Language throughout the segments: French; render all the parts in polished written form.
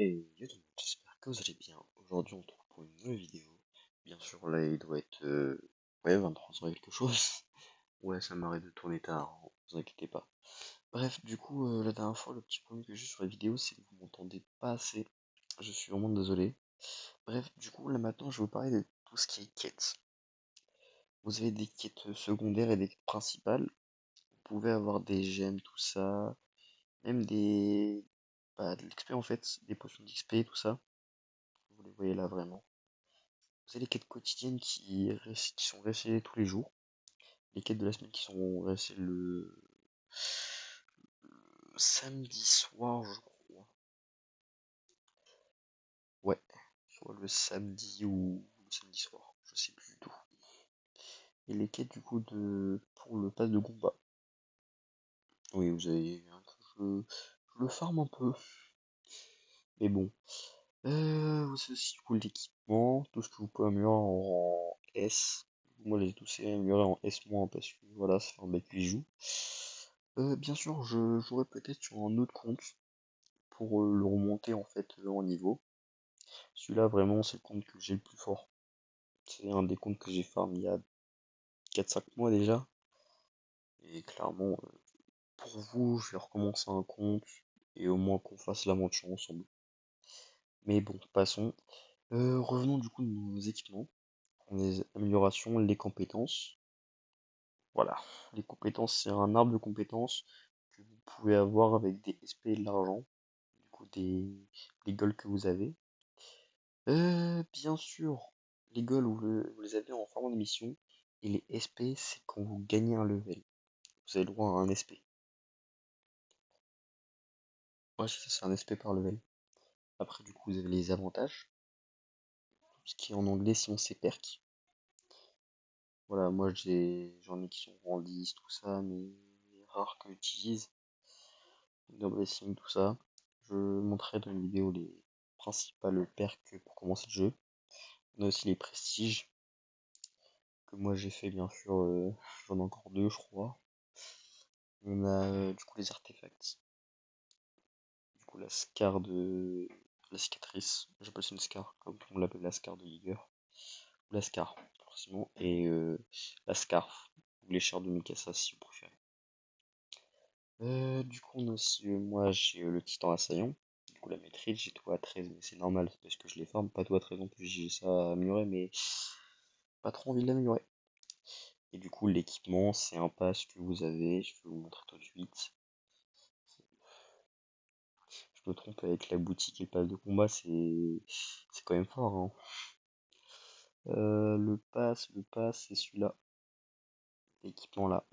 Et yo tout le monde, j'espère que vous allez bien. Aujourd'hui, on se retrouve pour une nouvelle vidéo. Bien sûr, là, il doit être ouais, 23h quelque chose. Ouais, ça m'arrête de tourner tard, hein, vous inquiétez pas. Bref, du coup, la dernière fois, le petit problème que j'ai sur la vidéo, c'est que vous m'entendez pas assez. Je suis vraiment désolé. Bref, du coup, là maintenant, je vais vous parler de tout ce qui est quêtes. Vous avez des quêtes secondaires et des quêtes principales. Vous pouvez avoir des gemmes, tout ça. Même des... Bah, de l'XP en fait, des potions d'XP, tout ça. Vous les voyez là vraiment. Vous avez les quêtes quotidiennes qui sont révélées tous les jours. Les quêtes de la semaine qui sont révélées le samedi soir, je crois. Ouais, soit le samedi ou le samedi soir, je sais plus du tout. Et les quêtes du coup pour le pass de combat. Oui, vous avez vu hein, que je le farm un peu. Mais bon. Vous avez aussi du coup l'équipement, tout ce que vous pouvez améliorer en S. Moi, les tous ces améliorés en S- parce que voilà, ça fait un mec qui joue. Bien sûr, je jouerai peut-être sur un autre compte pour le remonter en fait en niveau. Celui-là, vraiment, c'est le compte que j'ai le plus fort. C'est un des comptes que j'ai farm il y a 4 5 mois déjà. Et clairement, pour vous, je vais recommencer un compte et au moins qu'on fasse l'aventure ensemble. Mais bon, passons. Revenons du coup de nos équipements. Les améliorations, les compétences. Voilà. Les compétences, c'est un arbre de compétences que vous pouvez avoir avec des SP et de l'argent. Du coup, des goals que vous avez. Bien sûr, les goals, vous les avez en formant de mission. Et les SP, c'est quand vous gagnez un level. Vous avez le droit à un SP. Ouais, c'est un SP par level. Après, du coup, vous avez les avantages. Ce qui est en anglais, sinon c'est perk. Voilà, moi j'en ai qui sont en 10, tout ça, mais rares que j'utilise. Dans Blessing, tout ça. Je montrerai dans une vidéo les principales perks pour commencer le jeu. On a aussi les prestiges, que moi j'ai fait bien sûr, j'en ai encore deux je crois. On a du coup les artefacts, du coup la scar de la cicatrice, j'appelle ça une scar, comme on l'appelle la scar de Liger, ou la scar forcément, et la scarf, ou l'écharpe de Mikasa si vous préférez. Du coup on a aussi, moi j'ai le titan assaillant, du coup la maîtrise, j'ai tout à 13 mais c'est normal, c'est parce que je les forme, pas tout à 13 non plus, j'ai ça à améliorer mais pas trop envie de l'améliorer. Et du coup l'équipement c'est un pass que vous avez, je vais vous montrer tout de suite. Je me trompe avec la boutique et le pass de combat, c'est quand même fort, hein. Le pass c'est celui-là, l'équipement là.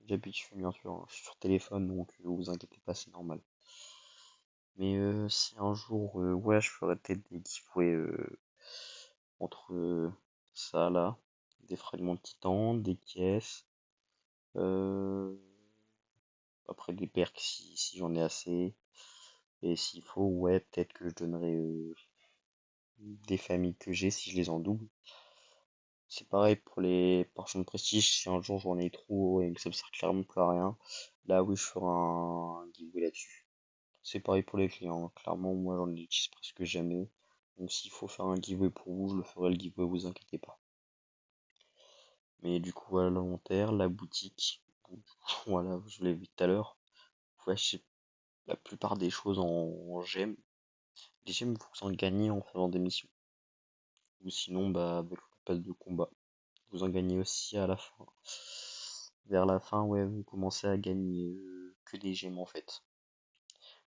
J'appuie dessus bien sûr, hein. Je suis sur téléphone donc vous inquiétez pas, c'est normal. Mais si un jour, ouais, je ferais peut-être des giveaways entre ça là, des fragments de titan, des caisses, euh, après des perks si j'en ai assez. Et s'il faut, ouais, peut-être que je donnerai des familles que j'ai si je les en double. C'est pareil pour les potions de prestige, si un jour j'en ai trop et que ça me sert clairement plus à rien, là oui je ferai un giveaway là-dessus. C'est pareil pour les clients, hein. Clairement moi j'en utilise presque jamais. Donc s'il faut faire un giveaway pour vous, je le ferai le giveaway, vous inquiétez pas. Mais du coup voilà l'inventaire, la boutique, voilà, je l'ai vu tout à l'heure. Vous pouvez acheter la plupart des choses en gemmes. Les gemmes vous en gagnez en faisant des missions. Ou sinon bah avec le pass de combat. Vous en gagnez aussi à la fin. Vers la fin, ouais, vous commencez à gagner que des gemmes en fait.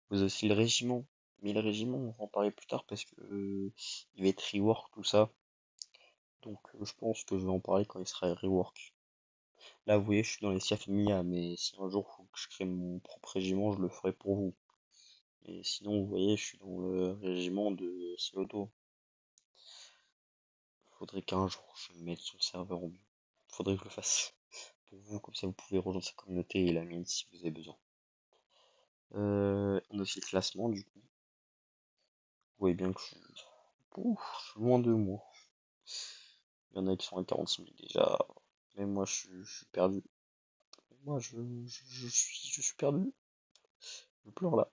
Vous avez aussi le régiment. Mais le régiment, on va en parler plus tard parce que il va être rework tout ça. Donc je pense que je vais en parler quand il sera rework. Là, vous voyez, je suis dans les Siafemia, mais si un jour faut que je crée mon propre régiment, je le ferai pour vous. Et sinon, vous voyez, je suis dans le régiment de Siloto. Faudrait qu'un jour je me mette sur le serveur en bio. Faudrait que je le fasse pour vous, comme ça vous pouvez rejoindre sa communauté et la mienne si vous avez besoin. On a aussi le classement du coup. Vous voyez bien que je suis loin de moi. Il y en a qui sont à 46 000 déjà. Mais moi je suis perdu. Moi je suis perdu. Je pleure là.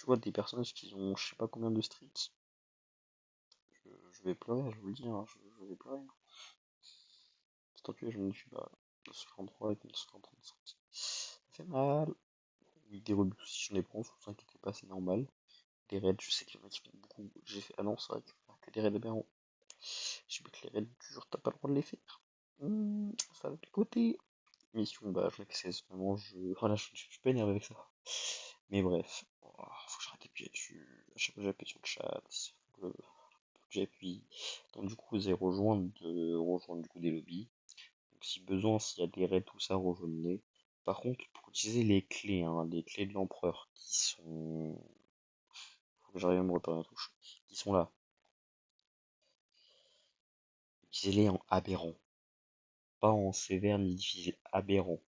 tu vois des personnages qui ont je sais pas combien de streaks, je vais pleurer, je vous le dis, hein, je vais pleurer. C'est enculé, je me suis pas 933 avec 1935. Ça fait mal. Oui, des rebuts si je les prends, vous inquiétez pas, c'est normal. Les raids, je sais qu'il y en a qui font beaucoup. J'ai fait. Ah non, c'est vrai que des raids aberrants. Je sais pas que les raids du jour, t'as pas le droit de les faire. Ça va picoter. Mission, bah, je l'ai fait 16, vraiment, voilà, je suis pas énervé avec ça. Mais bref, oh, faut que j'arrête d'appuyer dessus. À chaque fois que j'appuie sur le chat, faut que j'appuie. Donc, du coup, vous allez rejoindre du coup des lobbies. Donc, si besoin, s'il y a des raids, tout ça, rejoignez-les. Par contre, pour utiliser les clés, hein, les clés de l'empereur, qui sont. Faut que j'arrive à me repérer la touche. Qui sont là. Utilisez-les en aberrant. Pas en sévère ni difficile. Aberrant.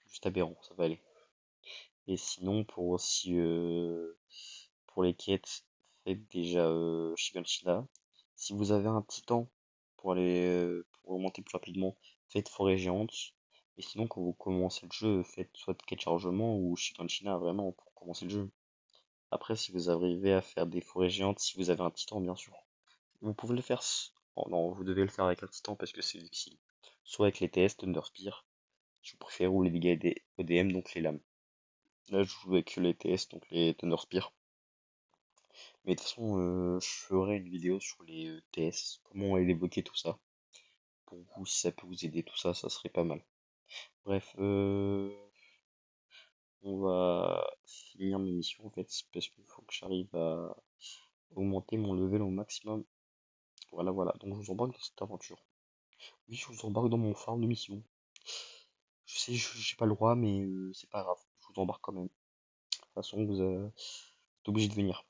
Juste aberrant, ça va aller. Et sinon, pour aussi. Pour les quêtes, faites déjà Shiganshina. Si vous avez un titan pour remonter plus rapidement, faites forêt géante. Et sinon, quand vous commencez le jeu, faites soit quête chargement ou Shiganshina vraiment pour commencer le jeu. Après, si vous arrivez à faire des forêts géantes, si vous avez un titan, bien sûr, vous pouvez le faire. Oh non, vous devez le faire avec un titan parce que c'est difficile. Soit avec les TS, Thunder Spear, si vous préférez, ou les dégâts des ODM, donc les lames. Là, je joue avec les TS, donc les Thunder Spear. Mais de toute façon, je ferai une vidéo sur les TS, comment évoquer tout ça. Pour vous, si ça peut vous aider, tout ça, ça serait pas mal. Bref, on va finir mes missions en fait, parce qu'il faut que j'arrive à augmenter mon level au maximum. Voilà, voilà. Donc je vous embarque dans cette aventure. Oui, je vous embarque dans mon farm de mission. Je sais, j'ai pas le droit, mais c'est pas grave. Je vous embarque quand même. De toute façon, vous êtes obligé de venir.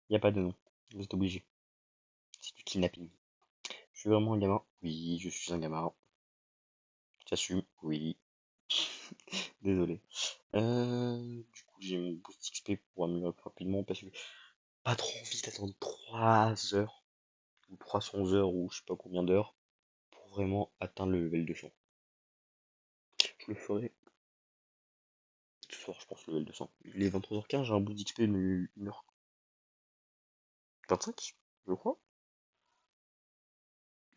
Y a pas de nom. Vous êtes obligé. C'est du kidnapping. Je suis vraiment un gamin. Oui, je suis un gamin. J'assume. Oui. Désolé. Du coup, j'ai mon boost XP pour améliorer plus rapidement parce que pas trop envie d'attendre 3 heures ou 300 heures ou je sais pas combien d'heures pour vraiment atteindre le level 200. Je le ferai ce soir, je pense, le level 200. Il est 23h15, j'ai un boost XP de 1h25, je crois.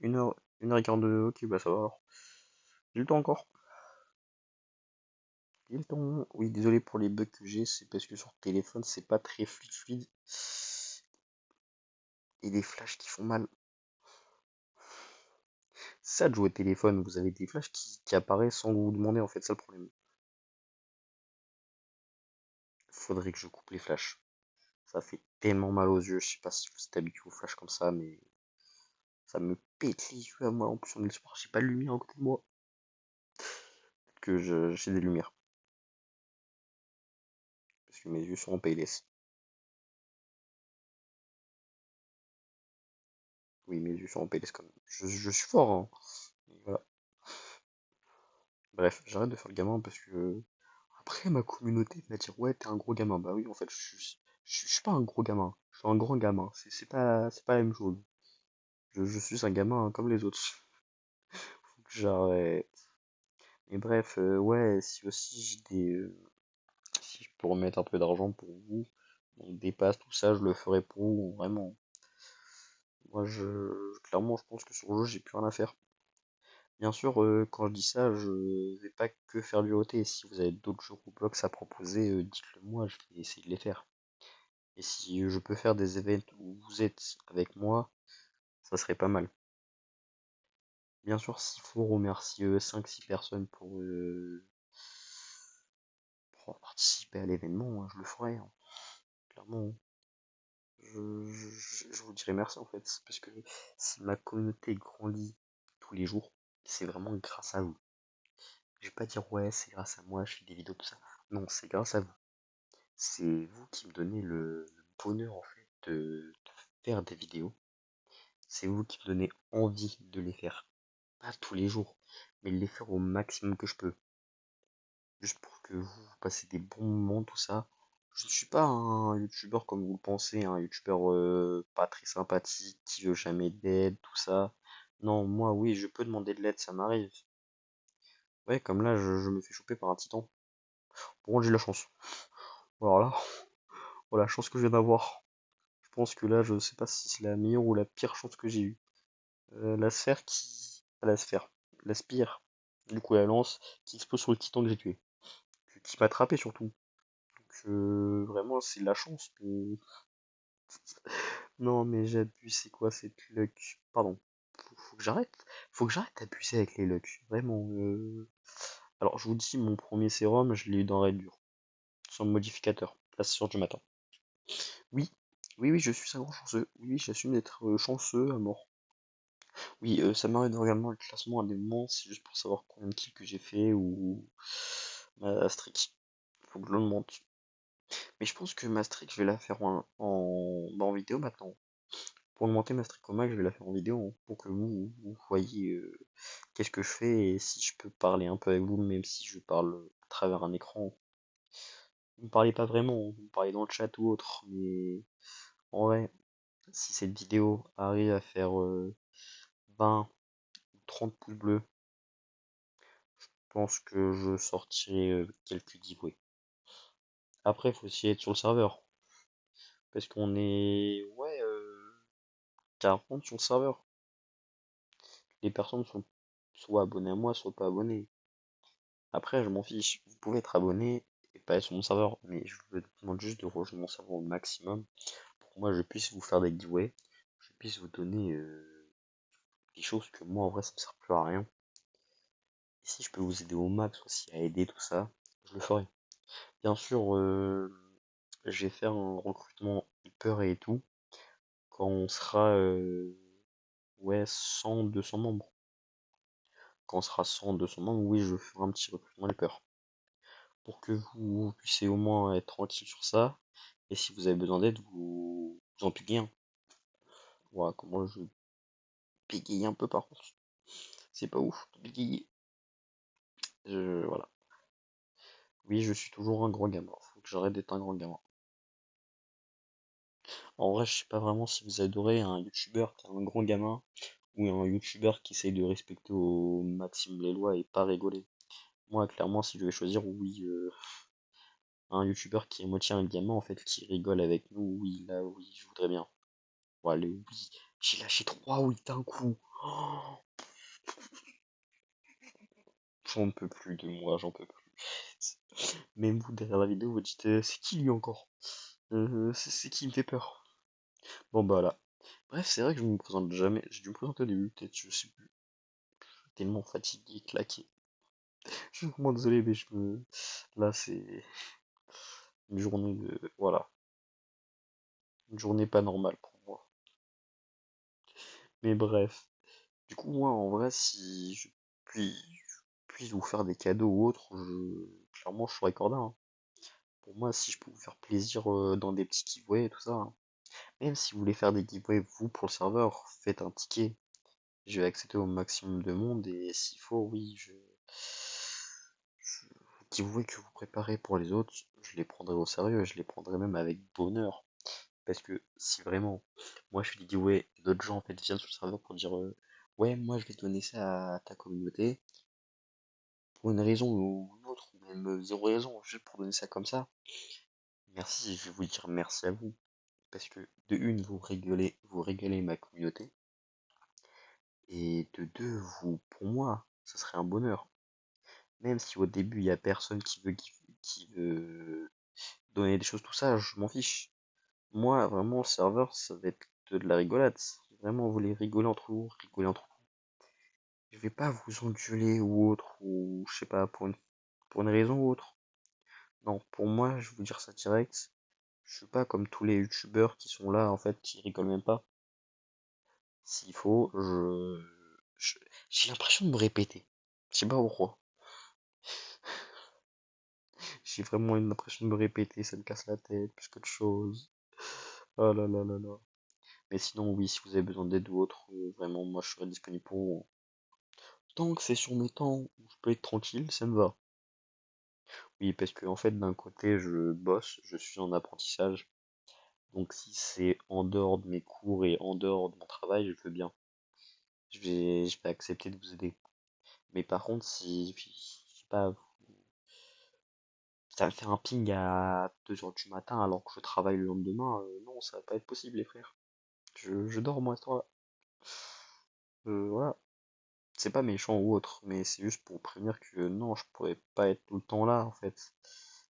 1h42, ok, bah ça va alors. J'ai le temps encore. J'ai le temps. Oui, désolé pour les bugs que j'ai, c'est parce que sur téléphone, c'est pas très fluide. Et des flashs qui font mal. C'est ça de jouer au téléphone, vous avez des flashs qui apparaissent sans vous demander en fait, c'est ça le problème. Faudrait que je coupe les flashs. Ça fait tellement mal aux yeux, je sais pas si vous êtes habitué aux flashs comme ça, mais ça me pète les yeux à moi. En plus on est le soir, j'ai pas de lumière à côté de moi. Peut-être que j'ai des lumières. Parce que mes yeux sont en PLS. Oui, mes yeux sont en PLS quand même. Je suis fort, hein. Mais voilà. Bref, j'arrête de faire le gamin parce que après ma communauté va dire ouais t'es un gros gamin. Bah oui en fait je suis pas un gros gamin, je suis un grand gamin. C'est pas la même chose. Je suis un gamin hein, comme les autres. Faut que j'arrête. Mais bref, ouais, si aussi j'ai si je peux remettre un peu d'argent pour vous, on dépasse tout ça, je le ferai pour vous, vraiment. Moi, clairement, je pense que sur le jeu, j'ai plus rien à faire. Bien sûr, quand je dis ça, je vais pas que faire du OT. Si vous avez d'autres jeux Roblox à proposer, dites-le moi, je vais essayer de les faire. Et si je peux faire des events où vous êtes avec moi, ça serait pas mal. Bien sûr, s'il faut remercier 5-6 personnes pour participer à l'événement, hein, je le ferai, hein, clairement. Je vous dirai merci en fait, parce que si ma communauté grandit tous les jours, c'est vraiment grâce à vous. Je vais pas dire ouais, c'est grâce à moi, je fais des vidéos, tout ça. Non, c'est grâce à vous. C'est vous qui me donnez le bonheur en fait de faire des vidéos. C'est vous qui me donnez envie de les faire. Pas tous les jours, mais de les faire au maximum que je peux. Juste pour que vous passez des bons moments, tout ça. Je ne suis pas un youtubeur comme vous le pensez, un youtubeur pas très sympathique, qui veut jamais d'aide, tout ça. Non, moi oui, je peux demander de l'aide, ça m'arrive. Ouais, comme là, je me fais choper par un titan. Bon, j'ai de la chance. Alors là, oh la chance que je viens d'avoir. Je pense que là, je sais pas si c'est la meilleure ou la pire chance que j'ai eue. La sphère qui... Pas la sphère. La spire. Du coup, la lance qui explose sur le titan que j'ai tué. Qui m'a attrapé surtout. Donc, vraiment, c'est de la chance. Non, mais j'abuse, c'est quoi cette luck? Pardon. Faut que j'arrête. Faut que j'arrête d'abuser avec les lucks. Vraiment. Alors, je vous dis, mon premier sérum, je l'ai eu dans Raid dur. Sans modificateur. Là, c'est sûr du matin. Oui. Oui, oui, je suis un grand chanceux. Oui, oui, j'assume d'être chanceux à mort. Oui, ça m'arrive de regarder le classement à des moments, c'est juste pour savoir combien de kills que j'ai fait ou ma streak. Faut que je le monte. Mais je pense que ma streak, je vais la faire en vidéo maintenant. Pour augmenter ma streak au max, je vais la faire en vidéo hein, pour que vous voyez qu'est-ce que je fais et si je peux parler un peu avec vous, même si je parle à travers un écran. Vous me parlez pas vraiment, vous me parlez dans le chat ou autre, mais en vrai, si cette vidéo arrive à faire 20 ou 30 pouces bleus, je pense que je sortirai quelques giveaways. Après, il faut aussi être sur le serveur, parce qu'on est, ouais, 40 sur le serveur. Les personnes sont soit abonnées à moi, soit pas abonnées. Après, je m'en fiche. Vous pouvez être abonné et pas être sur mon serveur, mais je vous demande juste de rejoindre mon serveur au maximum pour que moi je puisse vous faire des giveaways, je puisse vous donner des choses que moi en vrai ça me sert plus à rien. Et si je peux vous aider au max aussi à aider tout ça, je le ferai. Bien sûr, je vais faire un recrutement hyper et tout quand on sera ouais 100, 200 membres. Quand on sera 100, 200 membres, oui, je ferai un petit recrutement hyper. Pour que vous puissiez au moins être tranquille sur ça. Et si vous avez besoin d'aide, vous en payez un. Voilà, comment je bégaye un peu par contre. C'est pas ouf de bégayer. Voilà. Oui, je suis toujours un grand gamin. Faut que j'arrête d'être un grand gamin. En vrai, je sais pas vraiment si vous adorez un youtubeur qui est un grand gamin ou un youtubeur qui essaye de respecter au maximum les lois et pas rigoler. Moi, clairement, si je devais choisir, oui, un youtubeur qui est moitié un gamin, en fait, qui rigole avec nous, oui, là, oui, je voudrais bien. Bon, allez, oui, j'ai lâché 3 oui d'un coup. Oh, j'en peux plus de moi, j'en peux plus. Même vous, derrière la vidéo, vous dites, c'est qui lui encore? C'est qui me fait peur? Bon, bah là. Bref, c'est vrai que je me présente jamais. J'ai dû me présenter au début, peut-être, je sais plus. Tellement fatigué, claqué. Je suis vraiment désolé, mais je me. Là, c'est une journée de. Voilà. Une journée pas normale pour moi. Mais bref. Du coup, moi, en vrai, si je puis, puis vous faire des cadeaux ou autre, clairement, je serais cordial. Hein. Pour moi, si je peux vous faire plaisir dans des petits giveaways et tout ça, hein. Même si vous voulez faire des giveaways, vous, pour le serveur, faites un ticket. Je vais accepter au maximum de monde et s'il faut, oui, giveaways que vous préparez pour les autres, je les prendrai au sérieux, je les prendrai même avec bonheur. Parce que si vraiment, moi je fais des giveaways, d'autres gens en fait viennent sur le serveur pour dire ouais, moi je vais donner ça à ta communauté, pour une raison ou une autre, ou même zéro raison, juste pour donner ça comme ça. Merci, je vais vous dire merci à vous. Parce que de une, vous régulez ma communauté. Et de deux, vous, pour moi, ça serait un bonheur. Même si au début, il y a personne qui veut donner des choses, tout ça, je m'en fiche. Moi, vraiment, le serveur, ça va être de la rigolade. Si vraiment, vous voulez rigoler entre vous, rigoler entre vous. Je vais pas vous engueuler ou autre, ou je sais pas, pour une raison ou autre. Non, pour moi, je vais vous dire ça direct. Je suis pas comme tous les youtubeurs qui sont là, en fait, qui rigolent même pas. S'il faut, je- j'ai l'impression de me répéter. Je sais pas pourquoi. J'ai vraiment une impression de me répéter, ça me casse la tête plus qu'autre chose. Oh là là là là. Mais sinon, oui, si vous avez besoin d'aide ou autre, vraiment, moi je serai disponible pour vous. Tant que c'est sur mes temps où je peux être tranquille, ça me va. Oui, parce que en fait, d'un côté, je bosse, je suis en apprentissage. Donc si c'est en dehors de mes cours et en dehors de mon travail, je veux bien. Je vais accepter de vous aider. Mais par contre, si, je sais pas, Ça me fait un ping à 2 heures du matin alors que je travaille le lendemain. Non, ça va pas être possible, les frères. Je dors moi à cette heure-là. Voilà. C'est pas méchant ou autre, mais c'est juste pour prévenir que non, je pourrais pas être tout le temps là en fait.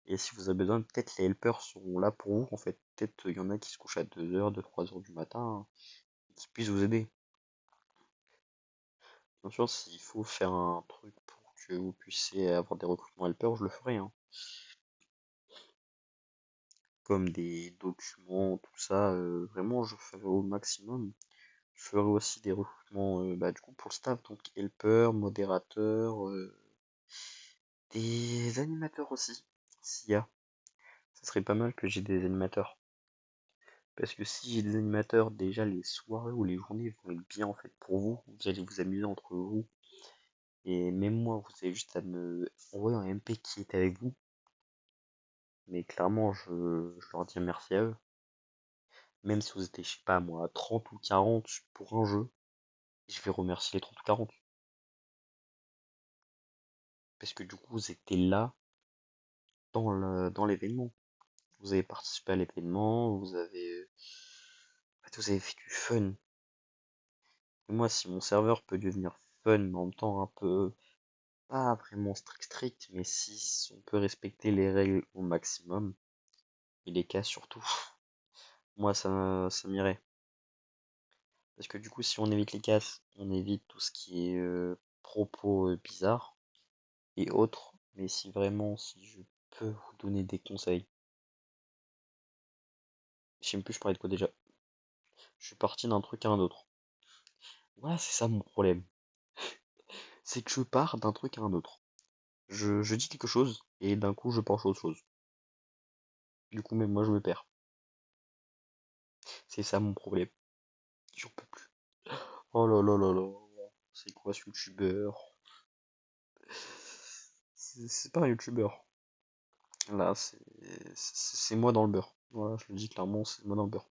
Et si vous avez besoin, peut-être les helpers sont là pour vous en fait. Peut-être il y en a qui se couchent à 2 heures, 3 heures du matin, qui puissent vous aider. Bien sûr, s'il faut faire un truc pour que vous puissiez avoir des recrutements helpers, je le ferai, hein. Comme des documents, tout ça, vraiment, je ferai au maximum. Je ferai aussi des recrutements, bah, du coup, pour le staff, donc helper, modérateur, des animateurs aussi, s'il y a. Ça serait pas mal que j'ai des animateurs. Parce que si j'ai des animateurs, déjà les soirées ou les journées vont être bien en fait pour vous. Vous allez vous amuser entre vous. Et même moi, vous avez juste à me envoyer un MP qui est avec vous. Mais clairement, je leur dis merci à eux. Même si vous étiez, je sais pas moi, 30 ou 40 pour un jeu, je vais remercier les 30 ou 40. Parce que du coup, vous étiez là dans l'événement. Vous avez participé à l'événement, en fait, vous avez fait du fun. Et moi, si mon serveur peut devenir fun, mais en même temps un peu, pas vraiment strict, mais si on peut respecter les règles au maximum, et les cas surtout, moi ça m'irait. Parce que du coup, si on évite les casses, on évite tout ce qui est propos bizarres et autres. Mais si vraiment, si je peux vous donner des conseils, je sais même plus je parlais de quoi déjà. Je suis parti d'un truc à un autre. Ouais, c'est ça mon problème. C'est que je pars d'un truc à un autre. Je dis quelque chose et d'un coup je pense à autre chose. Du coup, même moi je me perds. C'est ça mon problème. J'en peux plus. Oh là là là là. C'est quoi ce youtubeur? C'est pas un youtubeur. Là, c'est moi dans le beurre. Voilà, je le dis clairement, c'est moi dans le beurre.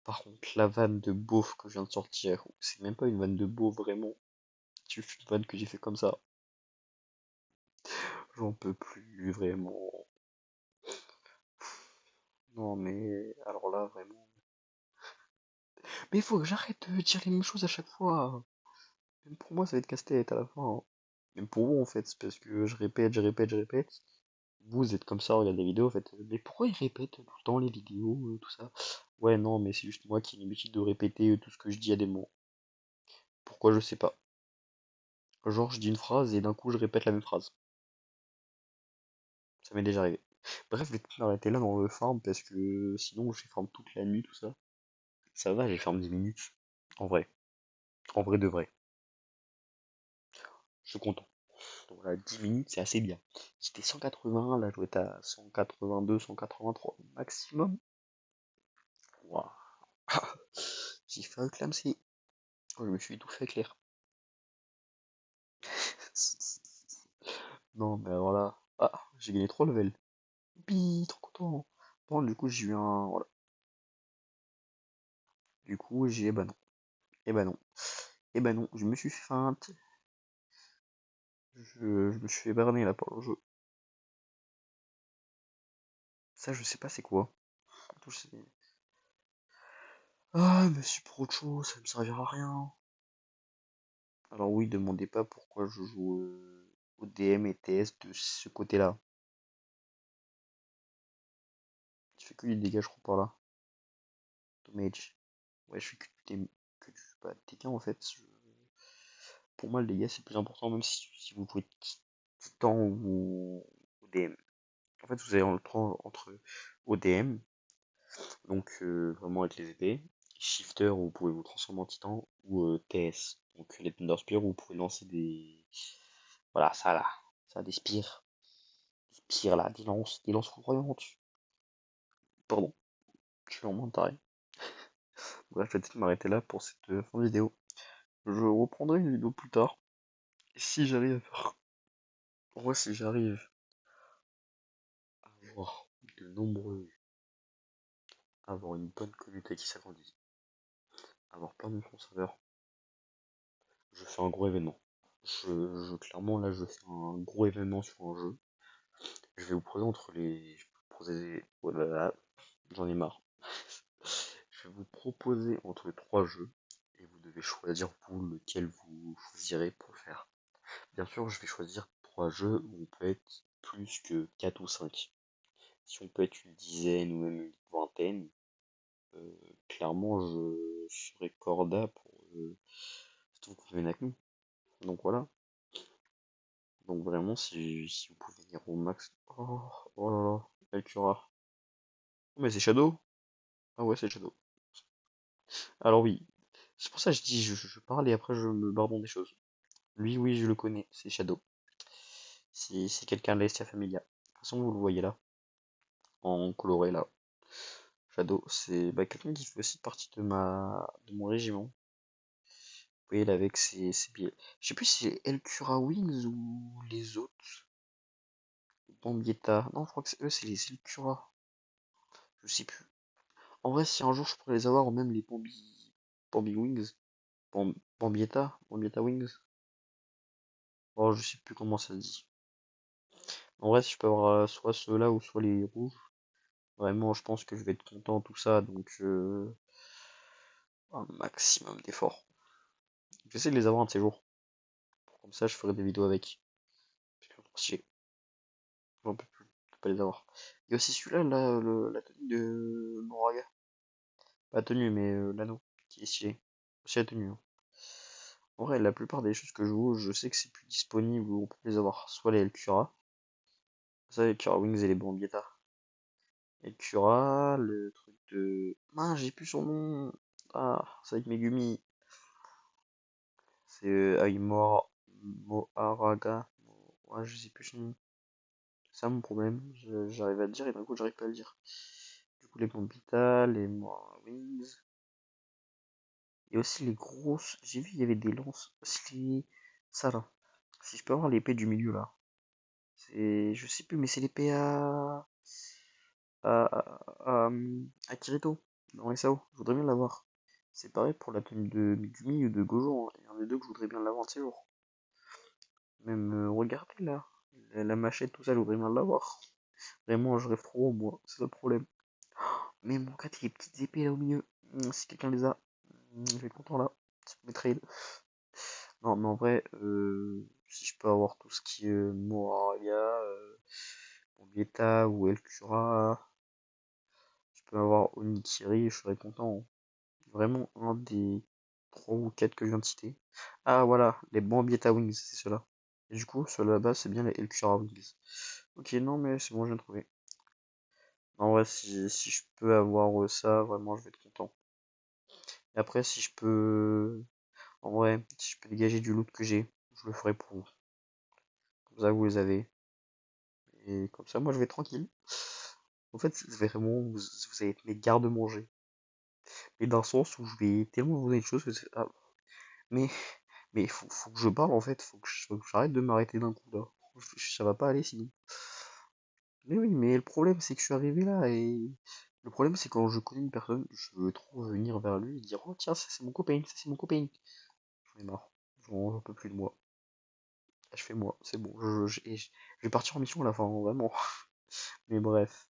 Par contre, la vanne de beauf que je viens de sortir, c'est même pas une vanne de beauf vraiment. C'est juste une vanne que j'ai fait comme ça. J'en peux plus vraiment. Non mais alors là vraiment. Mais il faut que j'arrête de dire les mêmes choses à chaque fois. Même pour moi ça va être casse-tête à la fin, hein. Même pour vous en fait, c'est parce que je répète, je répète, je répète. Vous êtes comme ça, regardez les vidéos en fait. Mais pourquoi ils répètent tout le temps les vidéos, tout ça? Ouais non mais c'est juste moi qui ai l'habitude de répéter tout ce que je dis à des mots. Pourquoi je sais pas. Genre je dis une phrase et d'un coup je répète la même phrase. Ça m'est déjà arrivé. Bref, je vais tout m'arrêter là dans le farm parce que sinon je farm toute la nuit, tout ça. Ça va, j'ai farm 10 minutes. En vrai. En vrai de vrai. Je suis content. Donc voilà, 10 minutes, c'est assez bien. J'étais 180, là je dois être à 182, 183 maximum. Waouh. J'ai fait un clumsy. Je me suis tout fait clair. Non, mais alors là. Ah, j'ai gagné 3 levels. Youpi, trop content. Bon, du coup, j'ai eu un. Voilà. Du coup, j'ai. Eh ben non. Eh ben non. Eh ben non, je me suis fait feinte. Je me suis fait berner là par le jeu. Ça, je sais pas c'est quoi. Je sais- Ah, mais c'est pour autre chose, ça me servira à rien. Alors oui, demandez pas pourquoi je joue au DM et TS de ce côté-là. Je fais que du dégâts, je crois, par là. Damage. Ouais, je fais que du bah, dégâts en fait. Pour moi, le dégât c'est le plus important, même si vous jouez Titan ou ODM. En fait, vous avez le temps entre ODM, donc vraiment avec les épées, Shifter où vous pouvez vous transformer en Titan, ou TS, donc les Thunder Spear où vous pouvez lancer des. Voilà, ça là. Ça, des spires. Des spires là, des lances foudroyantes. Pardon, je suis vraiment taré. Bref, je vais peut-être m'arrêter là pour cette fin de vidéo. Je reprendrai une vidéo plus tard. Et si j'arrive à faire. En vrai, si j'arrive à avoir de nombreux. À avoir une bonne communauté qui s'agrandit, avoir plein de bons serveurs, je fais un gros événement. Clairement, là, je fais un gros événement sur un jeu. Je vais vous proposer entre les... Je vais vous proposer... Oh là là, j'en ai marre. Je vais vous proposer entre les trois jeux et vous devez choisir vous lequel vous choisirez pour le faire. Bien sûr, je vais choisir trois jeux où on peut être plus que 4 ou 5. Si on peut être une dizaine ou même une vingtaine, clairement je serai corda pour si vous pouvez avec nous. Donc voilà. Donc vraiment si vous pouvez venir au max. Oh, oh là là, Elcura. Oh, mais c'est Shadow? Ah ouais c'est Shadow. Alors oui. C'est pour ça que je dis je parle et après je me barre dans des choses. Lui oui je le connais, c'est Shadow. C'est quelqu'un de l'Estia Familia. De toute façon vous le voyez là, en coloré là. Shadow, c'est bah, quelqu'un qui fait aussi partie de mon régiment. Vous voyez là avec ses billets. Je sais plus si c'est El Cura Wings ou les autres. Bambietta. Non, je crois que c'est eux, c'est les El Cura. Je sais plus. En vrai, si un jour je pourrais les avoir, ou même les Bambi Wings. Bambietta Wings. Oh, je sais plus comment ça se dit. En vrai, si je peux avoir soit ceux-là ou soit les rouges. Vraiment, je pense que je vais être content, tout ça. Donc, un maximum d'efforts. J'essaie de les avoir un de ces jours. Comme ça, je ferai des vidéos avec. Parce que j'en peux plus de pas les avoir. Il y a aussi celui-là, là, la tenue de Moraga. Pas la tenue, mais l'anneau, qui est stylé. Aussi la tenue, hein. En vrai, la plupart des choses que je joue, je sais que c'est plus disponible ou on peut les avoir. Soit les Elcura, ça les Elcura Wings et les Bambietta. Elcura, le truc de... Mince, j'ai plus son nom. Ah, c'est avec Megumi. C'est Moharaga. Ouais, je sais plus son nom. C'est ça mon problème. J'arrive à le dire et d'un coup, j'arrive pas à le dire. Du coup, les Bambietta, les Wings. Et aussi les grosses. J'ai vu, il y avait des lances. Aussi les... Ça là. Si je peux avoir l'épée du milieu là. C'est. Je sais plus, mais c'est l'épée à Kirito. Dans les SAO. Je voudrais bien l'avoir. C'est pareil pour la tenue de Megumi ou de Gojo, hein. Il y en a deux que je voudrais bien l'avoir de ces jours. Même regardez là. La machette, tout ça, je voudrais bien l'avoir. Vraiment, je rêve trop, moi. C'est ça le problème. Mais mon gars, il y a les petites épées là au milieu. Si quelqu'un les a, je vais être content là. Si vous mettrez. Non, mais en vrai, si je peux avoir tout ce qui est Moraga, Beta ou Elcura, je peux avoir Onikiri, je serais content, hein. Vraiment un des 3 ou 4 que je viens de citer. Ah voilà, les Bambietta Wings, c'est ceux-là. Et du coup, ceux là-bas, c'est bien les Elcura Wings. Ok, non, mais c'est bon, je viens de trouver. En vrai, si je peux avoir ça, vraiment, je vais être content. Et après, si je peux... En vrai, si je peux dégager du loot que j'ai, je le ferai pour vous. Comme ça, vous les avez. Et comme ça, moi, je vais tranquille. En fait, c'est vraiment, vous allez être mes garde-manger. Mais dans le sens où je vais tellement vous donner de choses que ah, mais, mais faut que je parle, en fait. Faut que j'arrête de m'arrêter d'un coup, là. Ça va pas aller, sinon. Mais oui, mais le problème, c'est que je suis arrivé là, et le problème, c'est quand je connais une personne, je veux trop venir vers lui et dire, oh, tiens, ça, c'est mon copain, ça, c'est mon copain. J'en ai marre. J'en peux plus de moi. Je fais moi, c'est bon. Je vais partir en mission à la fin, vraiment. Mais bref.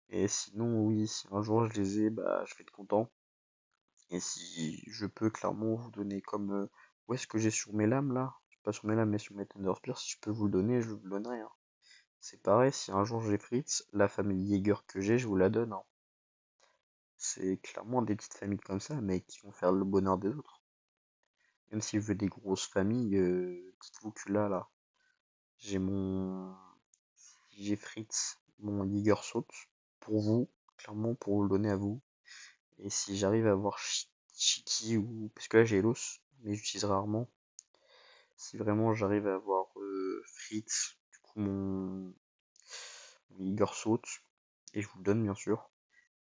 Et sinon, oui, si un jour je les ai, bah, je vais être content. Et si je peux clairement vous donner comme... où est-ce que j'ai sur mes lames, là? Pas sur mes lames, mais sur mes Thunder Spear, si je peux vous le donner, je vous le donnerai, hein. C'est pareil, si un jour j'ai Fritz, la famille Jäger que j'ai, je vous la donne, hein. C'est clairement des petites familles comme ça, mais qui vont faire le bonheur des autres. Même si je veux des grosses familles, dites-vous que là, j'ai mon... J'ai Fritz, mon Jäger saute, pour vous, clairement pour vous le donner à vous. Et si j'arrive à avoir Chiki ou... Parce que là j'ai l'os, mais j'utilise rarement. Si vraiment j'arrive à avoir Fritz, du coup mon Igor saute, et je vous le donne bien sûr.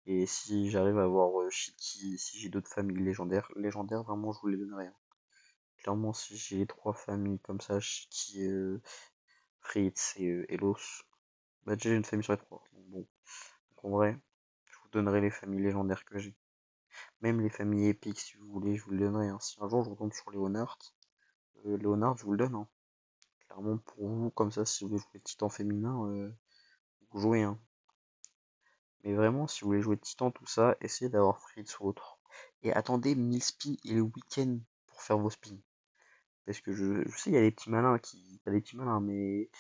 Et si j'arrive à avoir Shiki, si j'ai d'autres familles légendaires vraiment je vous les donnerai, hein. Clairement si j'ai trois familles comme ça, Shiki, Fritz et Elos, bah déjà j'ai une famille sur les trois. Donc bon, donc en vrai, je vous donnerai les familles légendaires que j'ai. Même les familles épiques si vous voulez, je vous le donnerai, hein. Si un jour je retombe sur Léonard, je vous le donne, hein. Clairement pour vous, comme ça, si vous voulez jouer Titan féminin, vous jouez, hein. Mais vraiment, si vous voulez jouer Titan, tout ça, essayez d'avoir Fritz ou autre. Et attendez 1000 spins et le week-end pour faire vos spins. Parce que je sais, il y a des petits malins pas des petits malins, mais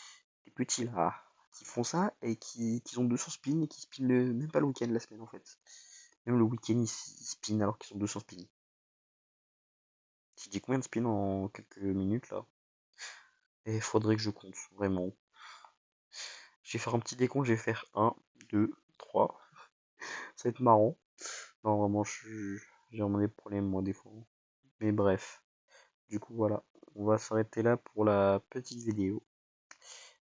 des petits là, qui font ça et qui ont 200 spins et qui spinent même pas le week-end, la semaine en fait. Même le week-end, ils spinent alors qu'ils ont 200 spins. J'ai dit combien de spins en quelques minutes là? Et il faudrait que je compte, vraiment. Je vais faire un petit décompte, je vais faire un, 2, 3. Ça va être marrant. Non, vraiment, j'ai vraiment des problèmes moi des fois. Mais bref. Du coup, voilà. On va s'arrêter là pour la petite vidéo.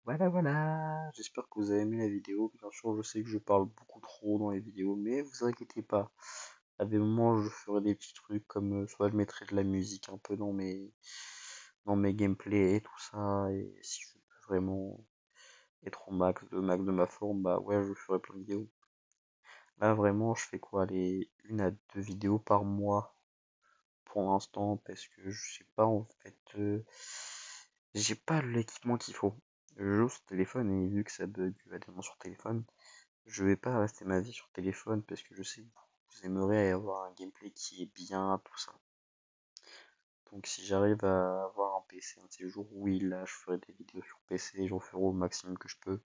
Voilà, voilà. J'espère que vous avez aimé la vidéo. Bien sûr, je sais que je parle beaucoup trop dans les vidéos, mais vous inquiétez pas. À des moments, je ferai des petits trucs comme soit je mettrai de la musique un peu dans mes gameplays et tout ça. Et si je peux vraiment être au max, le max de ma forme, bah ouais, je ferai plein de vidéos. Là, vraiment, je fais quoi, les 1 à 2 vidéos par mois pour l'instant parce que je sais pas en fait, j'ai pas l'équipement qu'il faut. Je joue sur téléphone et vu que ça bug tellement sur téléphone, je vais pas rester ma vie sur téléphone parce que je sais que vous aimeriez avoir un gameplay qui est bien, tout ça. Donc si j'arrive à avoir un PC un de ces jours, oui là je ferai des vidéos sur PC, j'en ferai au maximum que je peux.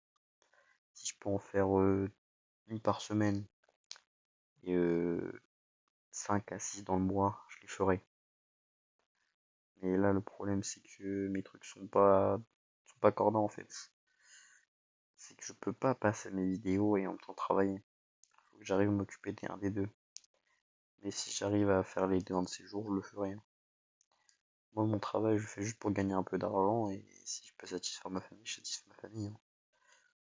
Si je peux en faire une par semaine et 5 à 6 dans le mois, je les ferai. Mais là, le problème, c'est que mes trucs sont pas cordants en fait. C'est que je peux pas passer mes vidéos et en même temps travailler. Faut que j'arrive à m'occuper des un des deux. Mais si j'arrive à faire les deux un de ces jours, je le ferai, hein. Moi, mon travail, je le fais juste pour gagner un peu d'argent et si je peux satisfaire ma famille, je satisfais ma famille, hein.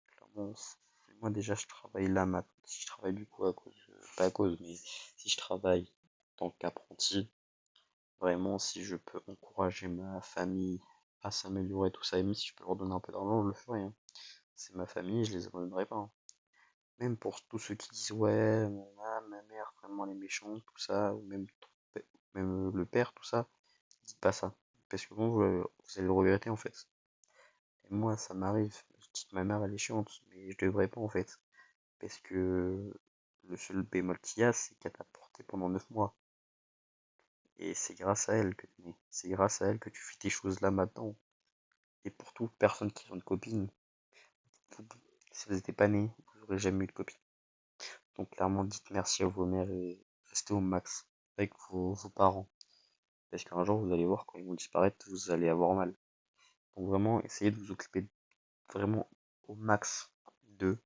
Clairement, moi déjà, je travaille là maintenant. Si je travaille du coup à cause, pas à cause, mais si je travaille en tant qu'apprenti, vraiment, si je peux encourager ma famille à s'améliorer, tout ça, et même si je peux leur donner un peu d'argent, je le ferai, hein. C'est ma famille, je les abandonnerai pas, hein. Même pour tous ceux qui disent ouais, ma mère vraiment elle est méchante, tout ça, ou même le père, tout ça, dites pas ça. Parce que bon, vous allez le regretter en fait. Et moi, ça m'arrive. Je dis que ma mère elle est chiante, mais je devrais pas en fait. Parce que le seul bémol qu'il y a, c'est qu'elle t'a porté pendant 9 mois. Et c'est grâce à elle que tu es né. C'est grâce à elle que tu fais tes choses là maintenant. Et pour toute personne qui a une copine, si vous n'étiez pas né, vous n'aurez jamais eu de copine. Donc clairement, dites merci à vos mères et restez au max avec vos parents. Parce qu'un jour, vous allez voir, quand ils vont disparaître, vous allez avoir mal. Donc vraiment, essayez de vous occuper vraiment au max d'eux.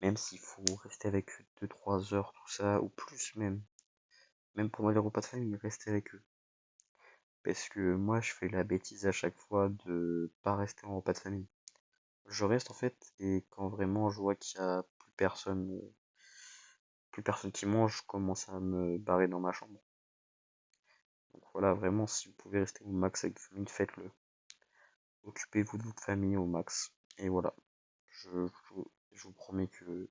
Même s'il faut rester avec eux 2-3 heures, tout ça, ou plus même. Même pendant les repas de famille, restez avec eux. Parce que moi, je fais la bêtise à chaque fois de pas rester en repas de famille. Je reste en fait, et quand vraiment je vois qu'il y a plus personne qui mange, je commence à me barrer dans ma chambre. Donc voilà, vraiment, si vous pouvez rester au max avec votre famille, faites-le. Occupez-vous de votre famille au max. Et voilà, je, je, je vous promets que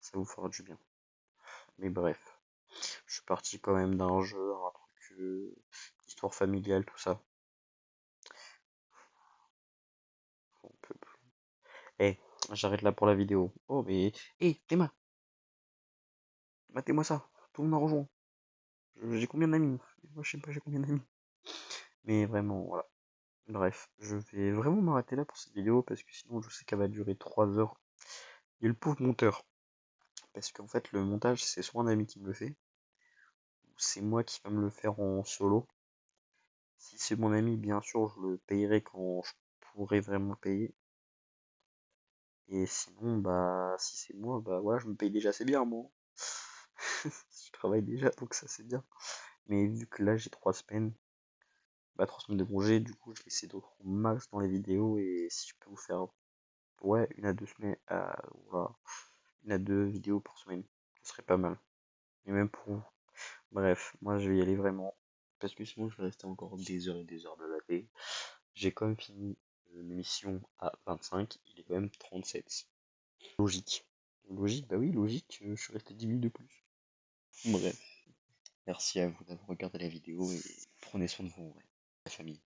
ça vous fera du bien. Mais bref, je suis parti quand même d'un jeu, un truc, histoire familiale, tout ça. On peut plus. Eh, j'arrête là pour la vidéo. Oh, mais. Eh, Théma, matez-moi ça. Tout le monde a rejoint. J'ai combien d'amis? Moi, je sais pas, j'ai combien d'amis. Mais vraiment, voilà. Bref, je vais vraiment m'arrêter là pour cette vidéo parce que sinon, je sais qu'elle va durer 3 heures. Et le pauvre monteur. Parce qu'en fait, le montage, c'est soit un ami qui me le fait, ou c'est moi qui va me le faire en solo. Si c'est mon ami, bien sûr, je le payerai quand je pourrai vraiment payer. Et sinon, bah, si c'est moi, bah voilà, je me paye déjà assez bien, moi. Je travaille déjà, donc ça c'est bien. Mais vu que là j'ai 3 semaines, bah 3 semaines de congé, du coup je vais essayer d'être au max dans les vidéos et si je peux vous faire ouais 1 à 2 semaines, voilà, 1 à 2 vidéos par semaine, ce serait pas mal. Et même pour vous. Bref, moi je vais y aller vraiment. Parce que sinon je vais rester encore des heures et des heures de la télé. J'ai quand même fini l'émission à 25, il est quand même 37. Logique. Logique, bah oui, logique, je suis resté 10 minutes de plus. Bref, merci à vous d'avoir regardé la vidéo et prenez soin de vous, ouais, la famille.